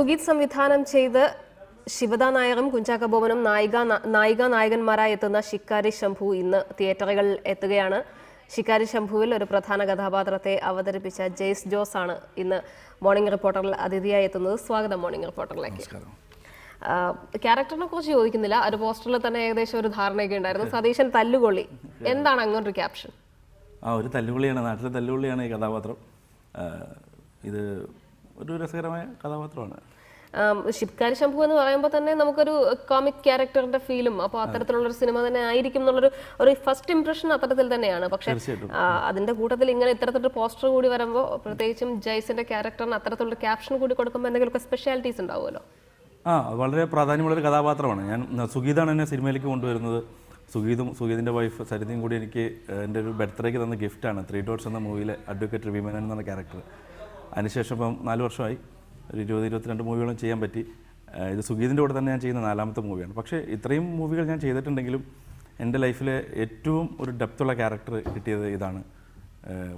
സുഗീത് സംവിധാനം ചെയ്ത് ശിവദ നായരും കുഞ്ചാക്ക ബോബനും നായകന്മാരായി എത്തുന്ന ശിക്കാരി ശംഭു ഇന്ന് തിയേറ്ററുകളിൽ എത്തുകയാണ്. ശിക്കാരി ശംഭുവിൽ ഒരു പ്രധാന കഥാപാത്രത്തെ അവതരിപ്പിച്ച ജെയ്സ് ജോസ് ആണ് ഇന്ന് മോർണിംഗ് റിപ്പോർട്ടറിൽ അതിഥിയായി എത്തുന്നത്. സ്വാഗതം മോർണിംഗ് റിപ്പോർട്ടറിലേക്ക്. ക്യാരക്ടറിനെ കുറിച്ച് ചോദിക്കുന്നില്ല, ഒരു പോസ്റ്ററിൽ തന്നെ ഏകദേശം ഒരു ധാരണയൊക്കെ ഉണ്ടായിരുന്നു. സതീശൻ തല്ലുകൊള്ളി, എന്താണ് അങ്ങനൊരു ക്യാപ്ഷൻ? ഒരു തല്ലുകൊള്ളിയാണ്, നാട്ടിലെ തല്ലുകൊള്ളിയാണ് ഈ കഥാപാത്രം. ഇത് ഒരു രസകരമായ കഥാപാത്രമാണ്. ശിക്കാരി ശംഭു എന്ന് പറയുമ്പോൾ തന്നെ നമുക്കൊരു കോമിക് ക്യാരക്ടറിന്റെ ഫീലും, അപ്പോൾ അത്തരത്തിലുള്ളൊരു സിനിമ തന്നെ ആയിരിക്കും എന്നുള്ളൊരു ഫസ്റ്റ് ഇംപ്രഷൻ അത്തരത്തിൽ തന്നെയാണ്. പക്ഷെ അതിന്റെ കൂട്ടത്തിൽ ഇങ്ങനെ ഇത്തരത്തിലൊരു പോസ്റ്റർ കൂടി വരുമ്പോൾ, പ്രത്യേകിച്ചും ജയ്സിന്റെ ക്യാരക്ടറിന് അത്തരത്തിലുള്ള ക്യാപ്ഷൻ കൂടി കൊടുക്കുമ്പോൾ എന്തെങ്കിലുമൊക്കെ സ്പെഷ്യാലിറ്റീസ് ഉണ്ടാവുമല്ലോ. വളരെ പ്രാധാന്യമുള്ളൊരു കഥാപാത്രമാണ്. ഞാൻ സുഗീതാണ് എന്നെ സിനിമയിലേക്ക് കൊണ്ടുവരുന്നത്. സുഗീതിൻ്റെ വൈഫ് സരിതയും കൂടി എനിക്ക് എൻ്റെ ഒരു ബർത്ത്ഡേക്ക് തന്ന ഗിഫ്റ്റാണ് 3 Dots എന്ന മൂവിയിലെ അഡ്വക്കേറ്റ് രവിമേനോൻ എന്ന ക്യാരക്ടർ. അതിനുശേഷം ഇപ്പം 4 വർഷമായി, ഒരു 20-22 മൂവികളും ചെയ്യാൻ പറ്റി. ഇത് സുഗീതിൻ്റെ കൂടെ തന്നെ ഞാൻ ചെയ്യുന്ന 4ാമത്തെ മൂവിയാണ്. പക്ഷേ ഇത്രയും മൂവികൾ ഞാൻ ചെയ്തിട്ടുണ്ടെങ്കിലും എൻ്റെ ലൈഫിലെ ഏറ്റവും ഒരു ഡെപ്തുള്ള ക്യാരക്ടർ കിട്ടിയത് ഇതാണ്.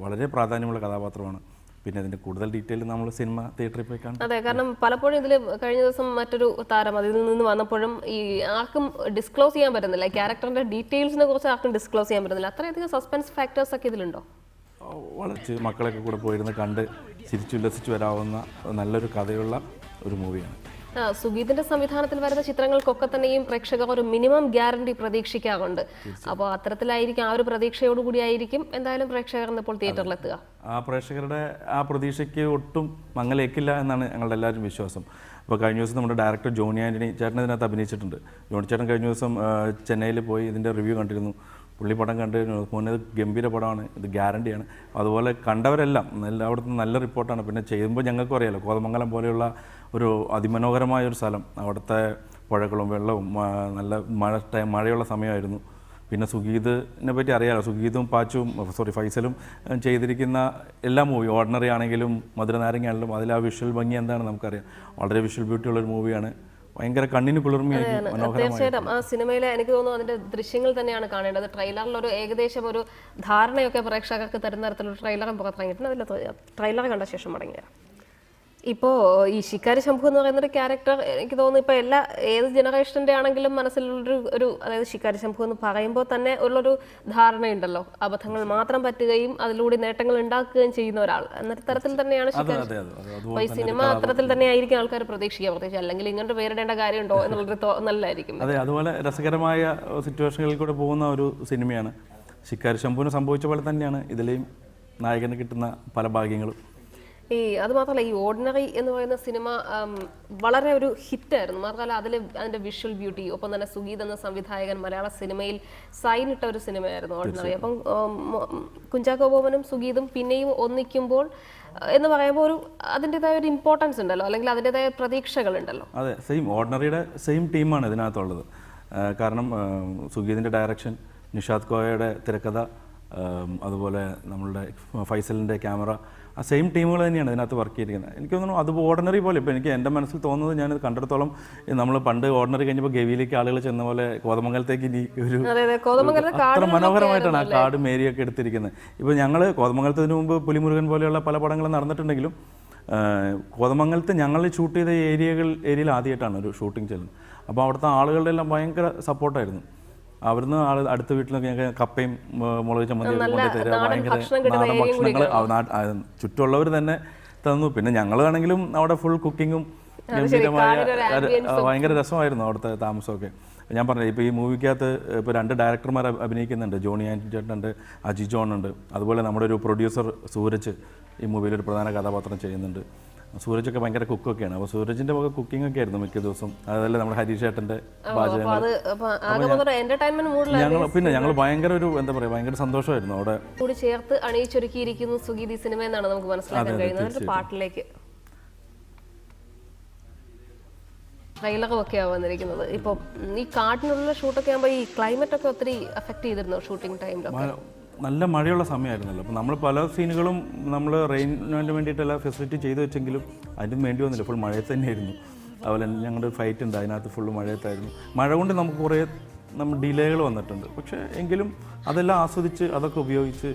വളരെ പ്രാധാന്യമുള്ള കഥാപാത്രമാണ്. പിന്നെ അതിൻ്റെ കൂടുതൽ ഡീറ്റെയിൽ നമ്മൾ സിനിമ തിയേറ്ററിൽ പോയി കാണും. അതെ, കാരണം പലപ്പോഴും ഇതിൽ കഴിഞ്ഞ ദിവസം മറ്റൊരു താരം അതിൽ നിന്ന് വന്നപ്പോഴും ഈ ആർക്കും ഡിസ്ക്ലോസ് ചെയ്യാൻ പറ്റുന്നില്ല, ക്യാരക്ടറിന്റെ ഡീറ്റെയിൽസിനെ കുറിച്ച് ആർക്കും ഡിസ്ക്ലോസ് ചെയ്യാൻ പറ്റുന്നില്ല. അത്രയധികം സസ്പെൻസ് ഫാക്ടേഴ്സ് ഒക്കെ ഇതിലുണ്ടോ? വളരെ മക്കളൊക്കെ കൂടെ പോയിരുന്ന് കണ്ട് ചിരിച്ചുല്ലസിച്ച് വരാവുന്ന നല്ലൊരു കഥയുള്ള ഒരു മൂവിയാണ്. സുഗീതിന്റെ സംവിധാനത്തിൽ വരുന്ന ചിത്രങ്ങൾക്കൊക്കെ തന്നെയും പ്രേക്ഷകർ ഒരു മിനിമം ഗ്യാരണ്ടി പ്രതീക്ഷിക്കാറുണ്ട്. അപ്പോൾ അത്തരത്തിലായിരിക്കും, ആ ഒരു പ്രതീക്ഷയോടുകൂടി ആയിരിക്കും എന്തായാലും പ്രേക്ഷകർ ഇപ്പോൾ തിയേറ്ററിലെത്തുക. ആ പ്രേക്ഷകരുടെ ആ പ്രതീക്ഷയ്ക്ക് ഒട്ടും മങ്ങലേക്കില്ല എന്നാണ് ഞങ്ങളുടെ എല്ലാവരും വിശ്വാസം. അപ്പോൾ കഴിഞ്ഞ ദിവസം നമ്മുടെ ഡയറക്ടർ ജോണി ആൻ്റണി ചേട്ടൻ ഇതിനകത്ത് അഭിനയിച്ചിട്ടുണ്ട്. ജോണി ചേട്ടൻ കഴിഞ്ഞ ദിവസം ചെന്നൈയിൽ പോയി ഇതിൻ്റെ റിവ്യൂ കണ്ടിരുന്നു. പുള്ളി പടം കണ്ട് പോകുന്നത് ഗംഭീര പടമാണ്, ഇത് ഗ്യാരണ്ടിയാണ്. അതുപോലെ കണ്ടവരെല്ലാം എല്ലായിടത്തും നല്ല റിപ്പോർട്ടാണ്. പിന്നെ ചെയ്യുമ്പോൾ ഞങ്ങൾക്കും അറിയാലോ, കോതമംഗലം പോലെയുള്ള ഒരു അതിമനോഹരമായ ഒരു സ്ഥലം, അവിടുത്തെ പുഴകളും വെള്ളവും, നല്ല മഴയുള്ള സമയമായിരുന്നു. പിന്നെ സുഗീതിനെ പറ്റി അറിയാമല്ലോ, സുഗീതും ഫൈസലും ചെയ്തിരിക്കുന്ന എല്ലാ മൂവി, ഓർഡിനറി ആണെങ്കിലും മധുരനാരങ്ങ ആണെങ്കിലും അതിൽ ആ വിഷ്വൽ ഭംഗി എന്താണ് നമുക്കറിയാം. വളരെ വിഷ്വൽ ബ്യൂട്ടിയുള്ളൊരു മൂവിയാണ്. ഭയങ്കര കണ്ണിന് കുളിർമയായിരിക്കും, മനോഹരമായി. തീർച്ചയായിട്ടും ആ സിനിമയിലെ എനിക്ക് തോന്നുന്നു അതിന്റെ ദൃശ്യങ്ങൾ തന്നെയാണ് കാണേണ്ടത്. ട്രെയിലറിൽ ഒരു ഏകദേശം ഒരു ധാരണയൊക്കെ പ്രേക്ഷകർക്ക് തരുന്ന തരത്തിലുള്ള ട്രെയിലറും പുറത്തിറങ്ങിയിട്ടുണ്ട്. അതിൽ ട്രെയിലർ കണ്ട ശേഷം മടങ്ങിയ ഇപ്പോൾ ഈ ശിക്കാരി ശംഭു എന്ന് പറയുന്നൊരു ക്യാരക്ടർ എനിക്ക് തോന്നുന്നു ഇപ്പോൾ ഏത് ജനറേഷൻ്റെ ആണെങ്കിലും മനസ്സിലുള്ളൊരു അതായത് ശിക്കാരി ശംഭു എന്ന് പറയുമ്പോൾ തന്നെ ഉള്ളൊരു ധാരണയുണ്ടല്ലോ, അബദ്ധങ്ങൾ മാത്രം പറ്റുകയും അതിലൂടെ നേട്ടങ്ങൾ ഉണ്ടാക്കുകയും ചെയ്യുന്ന ഒരാൾ എന്നൊരു തരത്തിൽ തന്നെയാണ് ശിക്കാരി. അപ്പോൾ ഈ സിനിമ അത്തരത്തിൽ തന്നെ ആയിരിക്കും ആൾക്കാർ പ്രതീക്ഷിക്കുക, പ്രത്യേകിച്ച് അല്ലെങ്കിൽ ഇങ്ങോട്ട് പേരിടേണ്ട കാര്യമുണ്ടോ എന്നുള്ളൊരു തോന്നലായിരിക്കും. അതെ, അതുപോലെ രസകരമായ സിറ്റുവേഷനുകളിൽ കൂടെ പോകുന്ന ഒരു സിനിമയാണ്. ശിക്കാരി ശംഭുവിന് സംഭവിച്ച പോലെ തന്നെയാണ് ഇതിലെയും നായകന് കിട്ടുന്ന പല ഭാഗ്യങ്ങളും. അത് മാത്രമല്ല, ഈ ഓർഡിനറി എന്ന് പറയുന്ന സിനിമ വളരെ ഒരു ഹിറ്റായിരുന്നു. മാത്രമല്ല അതിൻ്റെ വിഷ്വൽ ബ്യൂട്ടി, ഒപ്പം തന്നെ സുഗീത് എന്ന സംവിധായകൻ മലയാള സിനിമയിൽ സൈനിട്ട ഒരു സിനിമയായിരുന്നു ഓർഡിനറി. അപ്പം കുഞ്ചാക്കോ ബോബനും സുഗീതും പിന്നെയും ഒന്നിക്കുമ്പോൾ എന്ന് പറയുമ്പോൾ അതിൻ്റെതായ ഒരു ഇമ്പോർട്ടൻസ് ഉണ്ടല്ലോ, അല്ലെങ്കിൽ അതിൻ്റെതായ പ്രതീക്ഷകളുണ്ടല്ലോ. അതെ, ഓർഡിനറിയുടെ സെയിം ടീമാണ് ഇതിനകത്തുള്ളത്. കാരണം സുഗീതിൻ്റെ ഡയറക്ഷൻ, നിഷാദ് കോയയുടെ തിരക്കഥ, അതുപോലെ നമ്മളുടെ ഫൈസലിൻ്റെ ക്യാമറ, ആ സെയിം ടീമുകൾ തന്നെയാണ് ഇതിനകത്ത് വർക്ക് ചെയ്തിരിക്കുന്നത്. എനിക്ക് തോന്നുന്നു അത് ഓർഡിനറി പോലെ, ഇപ്പോൾ എനിക്ക് എൻ്റെ മനസ്സിൽ തോന്നുന്നത്, ഞാനിത് കണ്ടിടത്തോളം നമ്മൾ പണ്ട് ഓർഡിനറി കഴിഞ്ഞപ്പോൾ ഗവിയിലേക്ക് ആളുകൾ ചെന്ന പോലെ കോതമംഗലത്തേക്ക് ഇനി ഒരു അത്ര മനോഹരമായിട്ടാണ് ആ കാടും ഏരിയൊക്കെ എടുത്തിരിക്കുന്നത്. ഇപ്പോൾ ഞങ്ങൾ കോതമംഗലത്തിന് മുമ്പ് പുലിമുരുകൻ പോലെയുള്ള പല പടങ്ങളും നടന്നിട്ടുണ്ടെങ്കിലും കോതമംഗലത്ത് ഞങ്ങൾ ഷൂട്ട് ചെയ്ത ഏരിയയിൽ ആദ്യമായിട്ടാണ് ഒരു ഷൂട്ടിംഗ് ചെല്ലുന്നത്. അപ്പോൾ അവിടുത്തെ ആളുകളുടെ എല്ലാം ഭയങ്കര സപ്പോർട്ടായിരുന്നു. അവിടുന്ന് അടുത്ത വീട്ടിലൊക്കെ ഞങ്ങൾക്ക് കപ്പയും മുളക് ചമ്മന്തി കൊണ്ടുതരിക, ഭയങ്കര നാടൻ ഭക്ഷണങ്ങൾ ചുറ്റുമുള്ളവർ തന്നെ തന്നു. പിന്നെ ഞങ്ങളാണെങ്കിലും അവിടെ ഫുൾ കുക്കിങ്ങും ഗംഭീരമായ ഭയങ്കര രസമായിരുന്നു അവിടുത്തെ താമസമൊക്കെ. ഞാൻ പറഞ്ഞത് ഇപ്പോൾ ഈ മൂവിക്കകത്ത് ഇപ്പോൾ 2 ഡയറക്ടർമാർ അഭിനയിക്കുന്നുണ്ട്. ജോണി ആൻ്റണി ചേട്ടനുണ്ട്, അജി ജോൺ ഉണ്ട്. അതുപോലെ നമ്മുടെ ഒരു പ്രൊഡ്യൂസർ സൂരജ് ഈ മൂവിയിലൊരു പ്രധാന കഥാപാത്രം ചെയ്യുന്നുണ്ട്. സൂരജൊക്കെ ഭയങ്കര കുക്കൊക്കെയാണ്. അപ്പോൾ സൂരജിന്റെ വക കുക്കിംഗ് ഒക്കെ ആയിരുന്നു മിക്ക ദിവസം. അതല്ല നമ്മുടെ ഹരീഷ് ഏട്ടൻ്റെ പാചകങ്ങൾ. ഞങ്ങൾ ഭയങ്കര ഒരു എന്താ പറയുക, ഭയങ്കര സന്തോഷമായിരുന്നു അവിടെ കൂടി ചേർത്ത് അണിയിച്ചൊരുക്കിയിരിക്കുന്നു സുഗീതി സിനിമ എന്നാണ് നമുക്ക് മനസ്സിലാക്കാൻ കഴിയുന്നത്. പാട്ടിലേക്ക് ട്രെയിലറും ഒക്കെയാണ് വന്നിരിക്കുന്നത്. ഇപ്പോൾ ഈ കാട്ടിനുള്ള ഷൂട്ടൊക്കെ ആകുമ്പോൾ ഈ ക്ലൈമറ്റ് ഒക്കെ ഒത്തിരി അഫക്ട് ചെയ്തിരുന്നു ഷൂട്ടിംഗ് ടൈമിലൊക്കെ? നല്ല മഴയുള്ള സമയമായിരുന്നല്ലോ. അപ്പോൾ നമ്മൾ പല സീനുകളും നമ്മൾ റെയിനിന് വേണ്ടിയിട്ടെല്ലാം ഫെസിലിറ്റി ചെയ്തു വെച്ചെങ്കിലും അതിന് വേണ്ടി വന്നില്ല, ഫുൾ മഴയത്ത് തന്നെയായിരുന്നു. അതുപോലെ ഞങ്ങളുടെ ഫൈറ്റ് ഉണ്ട്, അതിനകത്ത് ഫുള്ള് മഴയത്തായിരുന്നു. മഴ കൊണ്ട് നമുക്ക് കുറേ ഡിലേകൾ വന്നിട്ടുണ്ട്. പക്ഷേ എങ്കിലും അതെല്ലാം ആസ്വദിച്ച് അതൊക്കെ ഉപയോഗിച്ച്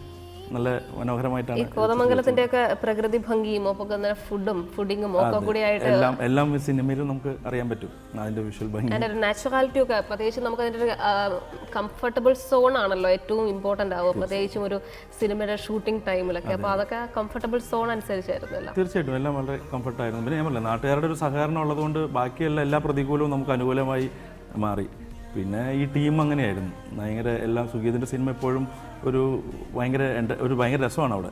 നല്ല മനോഹരമായിട്ടാണ് കോതമംഗലത്തിന്റെ ഒക്കെ പ്രകൃതി ഭംഗിയും ഒപ്പം ഫുഡിങ്ങും ഒക്കെ കൂടി ആയിട്ട് എല്ലാം സിനിമയിലും നമുക്ക് അറിയാൻ പറ്റും അതിന്റെ വിഷ്വൽ ഭംഗി. അതിന്റെ ഒരു നാച്ചുറാലിറ്റി ഒക്കെ പ്രത്യേകിച്ച് നമുക്ക് അതിന്റെ ഒരു കംഫർട്ടബിൾ സോൺ ആണല്ലോ ഏറ്റവും ഇമ്പോർട്ടന്റ് ആവുക, പ്രത്യേകിച്ചും ഒരു സിനിമയുടെ ഷൂട്ടിംഗ് ടൈമിലൊക്കെ. അപ്പോൾ അതൊക്കെ കംഫർട്ടബിൾ സോൺ അനുസരിച്ചായിരുന്നല്ലോ. തീർച്ചയായിട്ടും എല്ലാം വളരെ കംഫർട്ടായിരുന്നു. പിന്നെ ഞാൻ പറഞ്ഞില്ല, നാട്ടുകാരുടെ ഒരു സഹകരണം ഉള്ളതുകൊണ്ട് ബാക്കിയുള്ള എല്ലാ പ്രതികൂലവും നമുക്ക് അനുകൂലമായി മാറി. പിന്നെ ഈ ടീം അങ്ങനെയായിരുന്നു, ഭയങ്കര എല്ലാം. സുഗീതിൻ്റെ സിനിമ എപ്പോഴും ഒരു ഭയങ്കര രസമാണ് അവിടെ.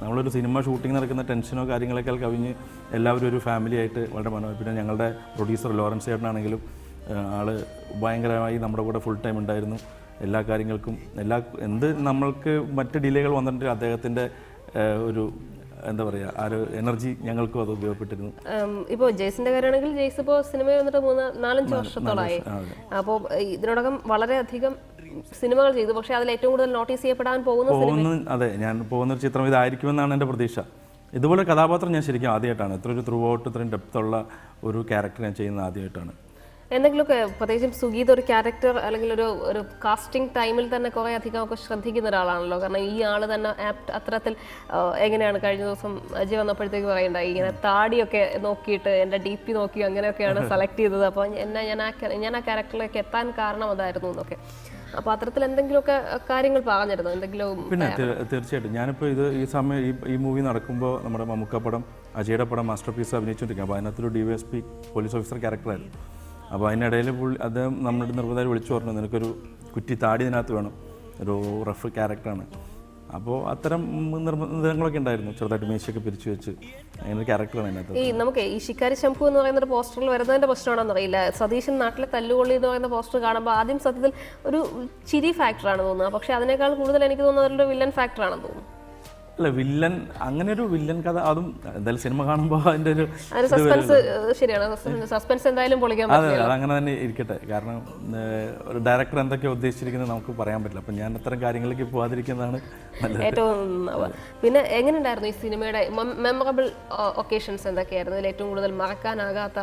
നമ്മളൊരു സിനിമ ഷൂട്ടിംഗ് നടക്കുന്ന ടെൻഷനോ കാര്യങ്ങളൊക്കെ കവിഞ്ഞ് എല്ലാവരും ഒരു ഫാമിലി ആയിട്ട് വളരെ മനോഹരം. പിന്നെ ഞങ്ങളുടെ പ്രൊഡ്യൂസർ ലോറൻസ് ചേട്ടനാണെങ്കിലും ആള് ഭയങ്കരമായി നമ്മുടെ കൂടെ ഫുൾ ടൈം ഉണ്ടായിരുന്നു. എല്ലാ കാര്യങ്ങൾക്കും എന്ത് നമ്മൾക്ക് മറ്റ് ഡിലേകൾ വന്നിട്ട് അദ്ദേഹത്തിൻ്റെ ഒരു എന്താ പറയുക, ആ ഒരു എനർജി ഞങ്ങൾക്കും അത് ഉപയോഗപ്പെട്ടിരുന്നു. ഇപ്പോൾ ജെയ്സിന്റെ കാര്യമാണെങ്കിൽ ജെയ്സ് ഇപ്പോൾ സിനിമ വന്നിട്ട് 4-5 വർഷത്തോളമായി. അപ്പോൾ ഇതിനോടകം വളരെയധികം സിനിമകൾ ചെയ്തു, പക്ഷേ അതിൽ ഏറ്റവും കൂടുതൽ നോട്ടീസ് ചെയ്യപ്പെടാൻ പോകുന്ന അതെ, ഞാൻ പോകുന്നൊരു ചിത്രം ഇതായിരിക്കുമെന്നാണ് എൻ്റെ പ്രതീക്ഷ. ഇതുപോലെ കഥാപാത്രം ഞാൻ ശരിക്കും ആദ്യമായിട്ടാണ്, ഇത്രയും ത്രൂ ഔട്ട് ഇത്രയും ഡെപ്തുള്ള ഒരു ക്യാരക്ടർ ഞാൻ ചെയ്യുന്നത് ആദ്യമായിട്ടാണ്. എന്തെങ്കിലുമൊക്കെ പ്രത്യേകിച്ചും സുഗീത് ഒരു ക്യാരക്ടർ അല്ലെങ്കിൽ ഒരു കാസ്റ്റിംഗ് ടൈമിൽ തന്നെ കുറേ അധികം ഒക്കെ ശ്രദ്ധിക്കുന്ന ഒരാളാണല്ലോ. കാരണം ഈ ആള് തന്നെ അത്തരത്തിൽ എങ്ങനെയാണ് കഴിഞ്ഞ ദിവസം അജയ് വന്നപ്പോഴത്തേക്ക് പറയണ്ടായി, ഇങ്ങനെ താടിയൊക്കെ നോക്കിയിട്ട് എൻ്റെ DP നോക്കി അങ്ങനെയൊക്കെയാണ് സെലക്ട് ചെയ്തത്. അപ്പോൾ ഞാൻ ആ ക്യാരക്ടറിലേക്ക് എത്താൻ കാരണം അതായിരുന്നു എന്നൊക്കെ. അപ്പോൾ അത്തരത്തിൽ എന്തെങ്കിലുമൊക്കെ കാര്യങ്ങൾ പറഞ്ഞിരുന്നു എന്തെങ്കിലും? പിന്നെ തീർച്ചയായിട്ടും ഞാനിപ്പോൾ ഈ സമയം ഈ മൂവി നടക്കുമ്പോൾ നമ്മുടെ മമ്മൂക്ക പടം, അജയുടെ പടം മാസ്റ്റർ പീസ് അഭിനയിച്ചുകൊണ്ടിരിക്കുക. അപ്പോൾ അതിനകത്തൊരു DYSP പോലീസ് ഓഫീസർ ക്യാരക്ടറായിരുന്നു. അപ്പോൾ അതിനിടയിൽ അദ്ദേഹം നമ്മുടെ നിർബന്ധമായി വിളിച്ചു പറഞ്ഞു, നിനക്കൊരു കുറ്റി താടി ഇതിനകത്ത് വേണം, ഒരു റഫ് ക്യാരക്ടറാണ്. അപ്പോൾ അത്തരം നിർബന്ധങ്ങളൊക്കെ ഉണ്ടായിരുന്നു, ചെറുതായിട്ട് മീശയൊക്കെ പിരിച്ചു വെച്ച് അങ്ങനെ ഒരു ക്യാരക്ടറാണ് അതിനകത്ത്. നമുക്ക് ഈ ശിക്കാരി ശംഭു എന്ന് പറയുന്ന ഒരു പോസ്റ്ററിൽ വരുന്നതിൻ്റെ പ്രശ്നമാണെന്ന് അറിയില്ല. സതീശൻ നാട്ടിലെ തല്ലുകൊള്ളി എന്ന് പറയുന്ന പോസ്റ്റർ കാണുമ്പോൾ ആദ്യം സത്യത്തിൽ ഒരു ചിരി ഫാക്ടറാണ് തോന്നുന്നത്, പക്ഷേ അതിനേക്കാൾ കൂടുതൽ എനിക്ക് തോന്നുന്നത് അതിലൊരു വില്ലൻ ഫാക്ടറാണെന്ന് തോന്നുന്നു. അല്ല, വില്ലൻ അങ്ങനെ ഒരു വില്ലൻ കഥ, അതും എന്തായാലും സിനിമ കാണുമ്പോൾ അതിൻ്റെ ഒരു സസ്പെൻസ് ശരിയാണ്, സസ്പെൻസ് എന്തായാലും പൊളിക്കാൻ അതെ, അതങ്ങനെ തന്നെ ഇരിക്കട്ടെ. കാരണം ഒരു ഡയറക്ടർ എന്തൊക്കെയാണ് ഉദ്ദേശിച്ചിരിക്കുന്നത് നമുക്ക് പറയാൻ പറ്റില്ല. അപ്പം ഞാൻ അത്തരം കാര്യങ്ങളിലേക്ക് പോകാതിരിക്കുന്നതാണ് ഏറ്റവും. പിന്നെ എങ്ങനെയുണ്ടായിരുന്നു ഈ സിനിമയുടെ മെമ്മറബിൾ ഒക്കേഷൻസ് എന്തൊക്കെയായിരുന്നു? ഇതിൽ ഏറ്റവും കൂടുതൽ മറക്കാനാകാത്ത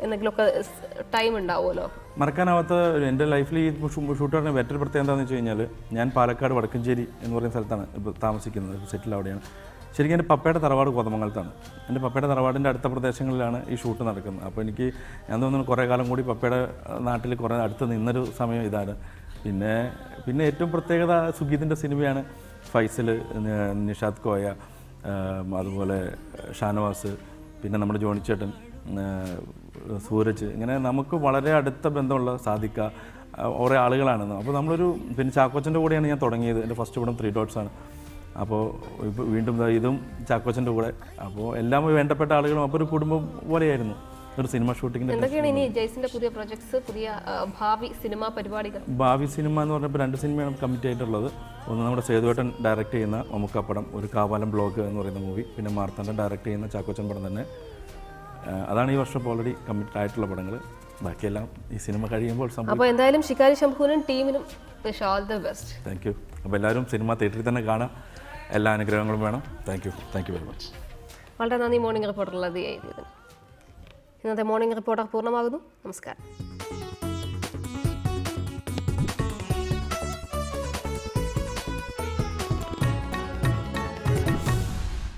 എന്തെങ്കിലുമൊക്കെ ടൈം ഉണ്ടാവുമല്ലോ? മറക്കാനാവാത്ത എൻ്റെ ലൈഫിൽ ഈ ഷൂട്ട് പറഞ്ഞ മറ്റൊരു പ്രത്യേകത എന്താണെന്ന് വെച്ച് കഴിഞ്ഞാൽ, ഞാൻ പാലക്കാട് വടക്കഞ്ചേരി എന്ന് പറയുന്ന സ്ഥലത്താണ് ഇപ്പോൾ താമസിക്കുന്നത്, സെറ്റിൽ അവിടെയാണ്. ശരിക്കും എൻ്റെ പപ്പയുടെ തറവാട് കോതമംഗലത്താണ്. എൻ്റെ പപ്പയുടെ തറവാടിൻ്റെ അടുത്ത പ്രദേശങ്ങളിലാണ് ഈ ഷൂട്ട് നടക്കുന്നത്. അപ്പോൾ എനിക്ക് ഞാൻ തോന്നുന്നു കുറേ കാലം കൂടി പപ്പയുടെ നാട്ടിൽ കുറേ അടുത്ത് നിന്നൊരു സമയം ഇതാണ്. പിന്നെ ഏറ്റവും പ്രത്യേകത സുഗീതിൻ്റെ സിനിമയാണ്. ഫൈസൽ, നിഷാദ് കോയ, അതുപോലെ ഷാനവാസ്, പിന്നെ നമ്മുടെ ജോണിച്ചേട്ടൻ, സൂരജ്, ഇങ്ങനെ നമുക്ക് വളരെ അടുത്ത ബന്ധമുള്ള സാദിക്ക, ഓരോ ആളുകളാണ്. അപ്പോൾ പിന്നെ ചാക്കോച്ചൻ്റെ കൂടെയാണ് ഞാൻ തുടങ്ങിയത്. എൻ്റെ ഫസ്റ്റ് പടം 3 Dots ആണ്. അപ്പോൾ ഇപ്പോൾ വീണ്ടും ഇതും ചാക്കോച്ചൻ്റെ കൂടെ. അപ്പോൾ എല്ലാം വേണ്ടപ്പെട്ട ആളുകളും അപ്പോൾ ഒരു കുടുംബം പോലെയായിരുന്നു ഒരു സിനിമ ഷൂട്ടിങ്ങിൻ്റെ. എന്തൊക്കെയാണ് ഇനി ജെയ്സിന്റെ പുതിയ പ്രൊജക്ട്സ്, പുതിയ ഭാവി സിനിമാ പരിപാടികൾ? ഭാവി സിനിമ എന്ന് പറഞ്ഞപ്പോൾ 2 സിനിമയാണ് കമ്മിറ്റ് ആയിട്ടുള്ളത്. ഒന്ന് നമ്മുടെ സേതുവേട്ടൻ ഡയറക്റ്റ് ചെയ്യുന്ന മമ്മൂക്ക പടം, ഒരു കാവാലം ബ്ലോഗ് എന്ന് പറയുന്ന മൂവി. പിന്നെ മാർത്താണ്ഡൻ ഡയറക്റ്റ് ചെയ്യുന്ന ചാക്കോച്ചൻ പടം തന്നെ. അതാണ് ഈ വർഷം ഓൾറെഡി കമ്മിറ്റ് ആയിട്ടുള്ള പടങ്ങൾ. ബാക്കിയെല്ലാം ഈ സിനിമ കഴിയുമ്പോൾ. അപ്പോൾ എന്തായാലും ശിക്കാരി ശംഭുവിനും ടീമിനും all the best. Thank you. അപ്പോൾ എല്ലാവരും സിനിമ തിയേറ്ററിൽ തന്നെ കാണാം. എല്ലാ അനുഗ്രഹങ്ങളും വേണം. Thank you very much. വളരെ നന്ദി. മോർണിംഗ് റിപ്പോർട്ടറുള്ളത് ഇന്നത്തെ മോർണിംഗ് റിപ്പോർട്ടർ പൂർണ്ണമാകുന്നു. നമസ്കാരം.